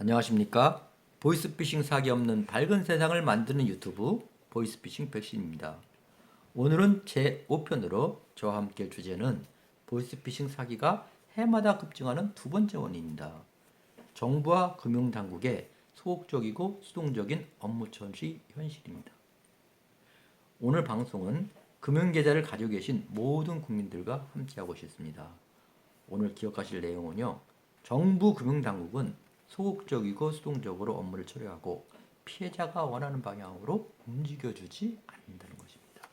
안녕하십니까? 보이스피싱 사기 없는 밝은 세상을 만드는 유튜브 보이스피싱 백신입니다. 오늘은 제 5편으로 저와 함께 할 주제는 보이스피싱 사기가 해마다 급증하는 두 번째 원인입니다. 정부와 금융당국의 소극적이고 수동적인 업무 처리 현실입니다. 오늘 방송은 금융계좌를 가지고 계신 모든 국민들과 함께하고 싶습니다. 오늘 기억하실 내용은요. 정부 금융당국은 소극적이고 수동적으로 업무를 처리하고 피해자가 원하는 방향으로 움직여주지 않는다는 것입니다.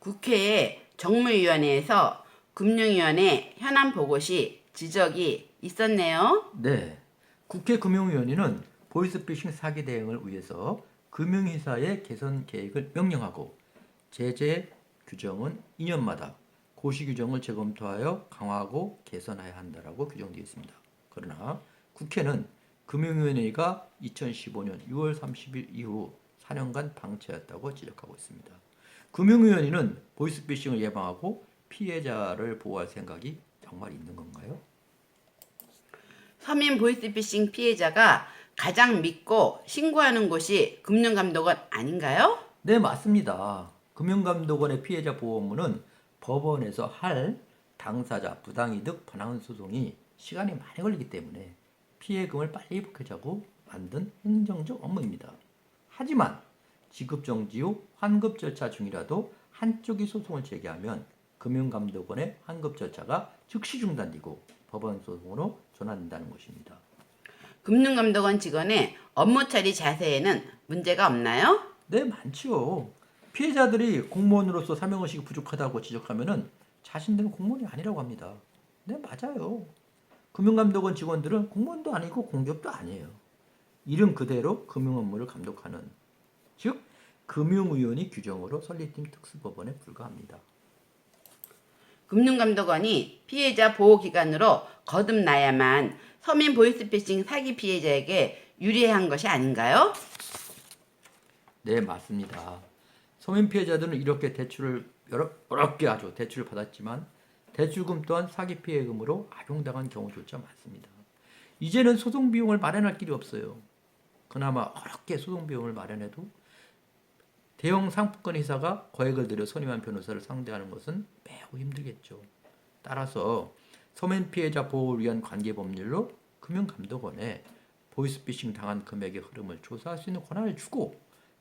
국회 정무위원회에서 금융위원회 현안 보고 시 지적이 있었네요. 네, 국회 금융위원회는 보이스피싱 사기 대응을 위해서 금융회사의 개선 계획을 명령하고 제재 규정은 2년마다 고시 규정을 재검토하여 강화하고 개선해야 한다라고 규정되어 있습니다. 그러나 국회는 금융위원회가 2015년 6월 30일 이후 4년간 방치했다고 지적하고 있습니다. 금융위원회는 보이스피싱을 예방하고 피해자를 보호할 생각이 정말 있는 건가요? 서민 보이스피싱 피해자가 가장 믿고 신고하는 곳이 금융감독원 아닌가요? 네, 맞습니다. 금융감독원의 피해자 보호 업무는 법원에서 할 당사자 부당이득 반환 소송이 시간이 많이 걸리기 때문에 피해금을 빨리 회복하자고 만든 행정적 업무입니다. 하지만 지급정지 후 환급 절차 중이라도 한쪽이 소송을 제기하면 금융감독원의 환급 절차가 즉시 중단되고 법원 소송으로 전환된다는 것입니다. 금융감독원 직원의 업무 처리 자세에는 문제가 없나요? 네, 많지요. 피해자들이 공무원으로서 사명의식이 부족하다고 지적하면은 자신들은 공무원이 아니라고 합니다. 네, 맞아요. 금융감독원 직원들은 공무원도 아니고 공기업도 아니에요. 이름 그대로 금융 업무를 감독하는, 즉 금융위원회 규정으로 설립된 특수법원에 불과합니다. 금융감독원이 피해자 보호기관으로 거듭나야만 서민 보이스피싱 사기 피해자에게 유리한 것이 아닌가요? 네, 맞습니다. 서민 피해자들은 이렇게 대출을 여러 개 아주 대출을 받았지만 대출금 또한 사기 피해금으로 악용당한 경우조차 많습니다. 이제는 소송 비용을 마련할 길이 없어요. 그나마 어렵게 소송 비용을 마련해도 대형 상품권 회사가 거액을 들여 선임한 변호사를 상대하는 것은 매우 힘들겠죠. 따라서 서민 피해자 보호를 위한 관계 법률로 금융감독원에 보이스피싱 당한 금액의 흐름을 조사할 수 있는 권한을 주고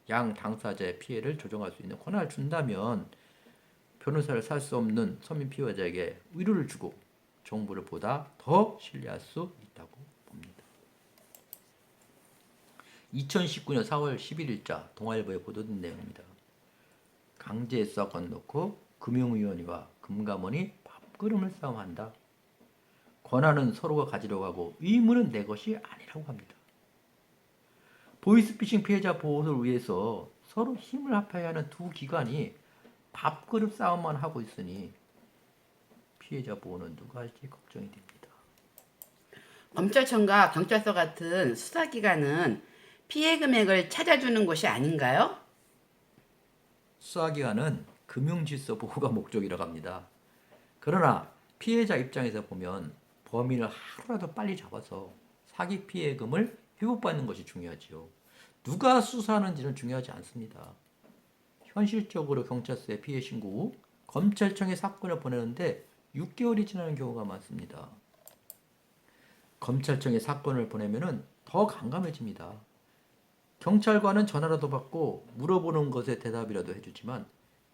양 당사자의 피해를 조정할 수 있는 권한을 준다면 변호사를 살 수 없는 서민 피해자에게 위로를 주고 정부를 보다 더 신뢰할 수 있다고 봅니다. 2019년 4월 11일자 동아일보에 보도된 내용입니다. 강제 수사권 놓고 금융위원회와 금감원이 밥그름을 싸움한다. 권한은 서로가 가지려고 하고 의무는 내 것이 아니라고 합니다. 보이스피싱 피해자 보호를 위해서 서로 힘을 합해야 하는 두 기관이 밥그릇 싸움만 하고 있으니 피해자 보호는 누가 할지 걱정이 됩니다. 검찰청과 경찰서 같은 수사기관은 피해 금액을 찾아주는 곳이 아닌가요? 수사기관은 금융질서 보호가 목적이라고 합니다. 그러나 피해자 입장에서 보면 범인을 하루라도 빨리 잡아서 사기 피해금을 회복받는 것이 중요하지요. 누가 수사하는지는 중요하지 않습니다. 현실적으로 경찰서에 피해 신고 후 검찰청에 사건을 보내는데 6개월이 지나는 경우가 많습니다. 검찰청에 사건을 보내면은 더 강감해집니다. 경찰관은 전화라도 받고 물어보는 것에 대답이라도 해주지만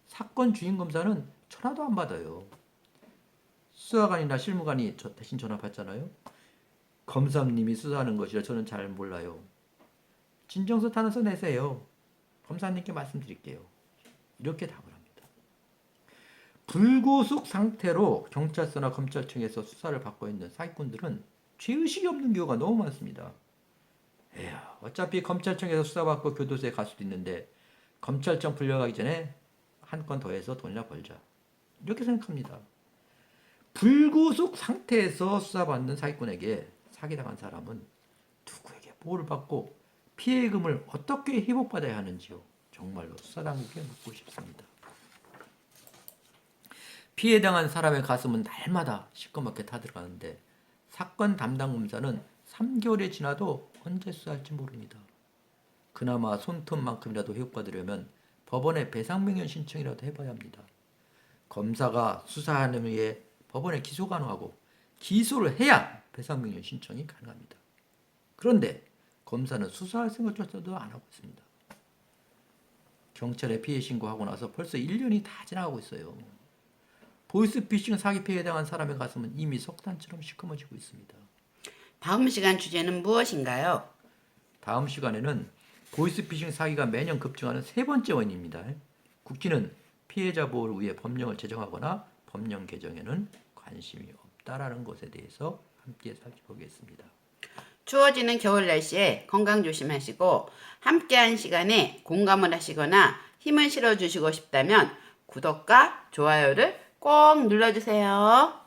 사건 주인 검사는 전화도 안 받아요. 수사관이나 실무관이 대신 전화 받잖아요. 검사님이 수사하는 것이라 저는 잘 몰라요. 진정서 하나 내세요. 검사님께 말씀드릴게요. 이렇게 답을 합니다. 불구속 상태로 경찰서나 검찰청에서 수사를 받고 있는 사기꾼들은 죄의식이 없는 경우가 너무 많습니다. 에휴, 어차피 검찰청에서 수사받고 교도소에 갈 수도 있는데 검찰청 불려가기 전에 한 건 더해서 돈이나 벌자. 이렇게 생각합니다. 불구속 상태에서 수사받는 사기꾼에게 사기당한 사람은 누구에게 보호를 받고 피해금을 어떻게 회복받아야 하는지요. 정말로 수사당국에 묻고 싶습니다. 피해당한 사람의 가슴은 날마다 시커멓게 타들어가는데 사건 담당 검사는 3개월이 지나도 언제 수사할지 모릅니다. 그나마 손톱만큼이라도 회복받으려면 법원에 배상명령 신청이라도 해봐야 합니다. 검사가 수사하는 후에 법원에 기소 가능하고 기소를 해야 배상명령 신청이 가능합니다. 그런데 검사는 수사할 생각조차도 안 하고 있습니다. 경찰에 피해 신고하고 나서 벌써 1년이 다 지나가고 있어요. 보이스피싱 사기 피해에 당한 사람의 가슴은 이미 석탄처럼 시커머지고 있습니다. 다음 시간 주제는 무엇인가요? 다음 시간에는 보이스피싱 사기가 매년 급증하는 세 번째 원인입니다. 국기는 피해자 보호를 위해 법령을 제정하거나 법령 개정에는 관심이 없다라는 것에 대해서 함께 살펴보겠습니다. 추워지는 겨울 날씨에 건강 조심하시고 함께한 시간에 공감을 하시거나 힘을 실어주시고 싶다면 구독과 좋아요를 꼭 눌러주세요.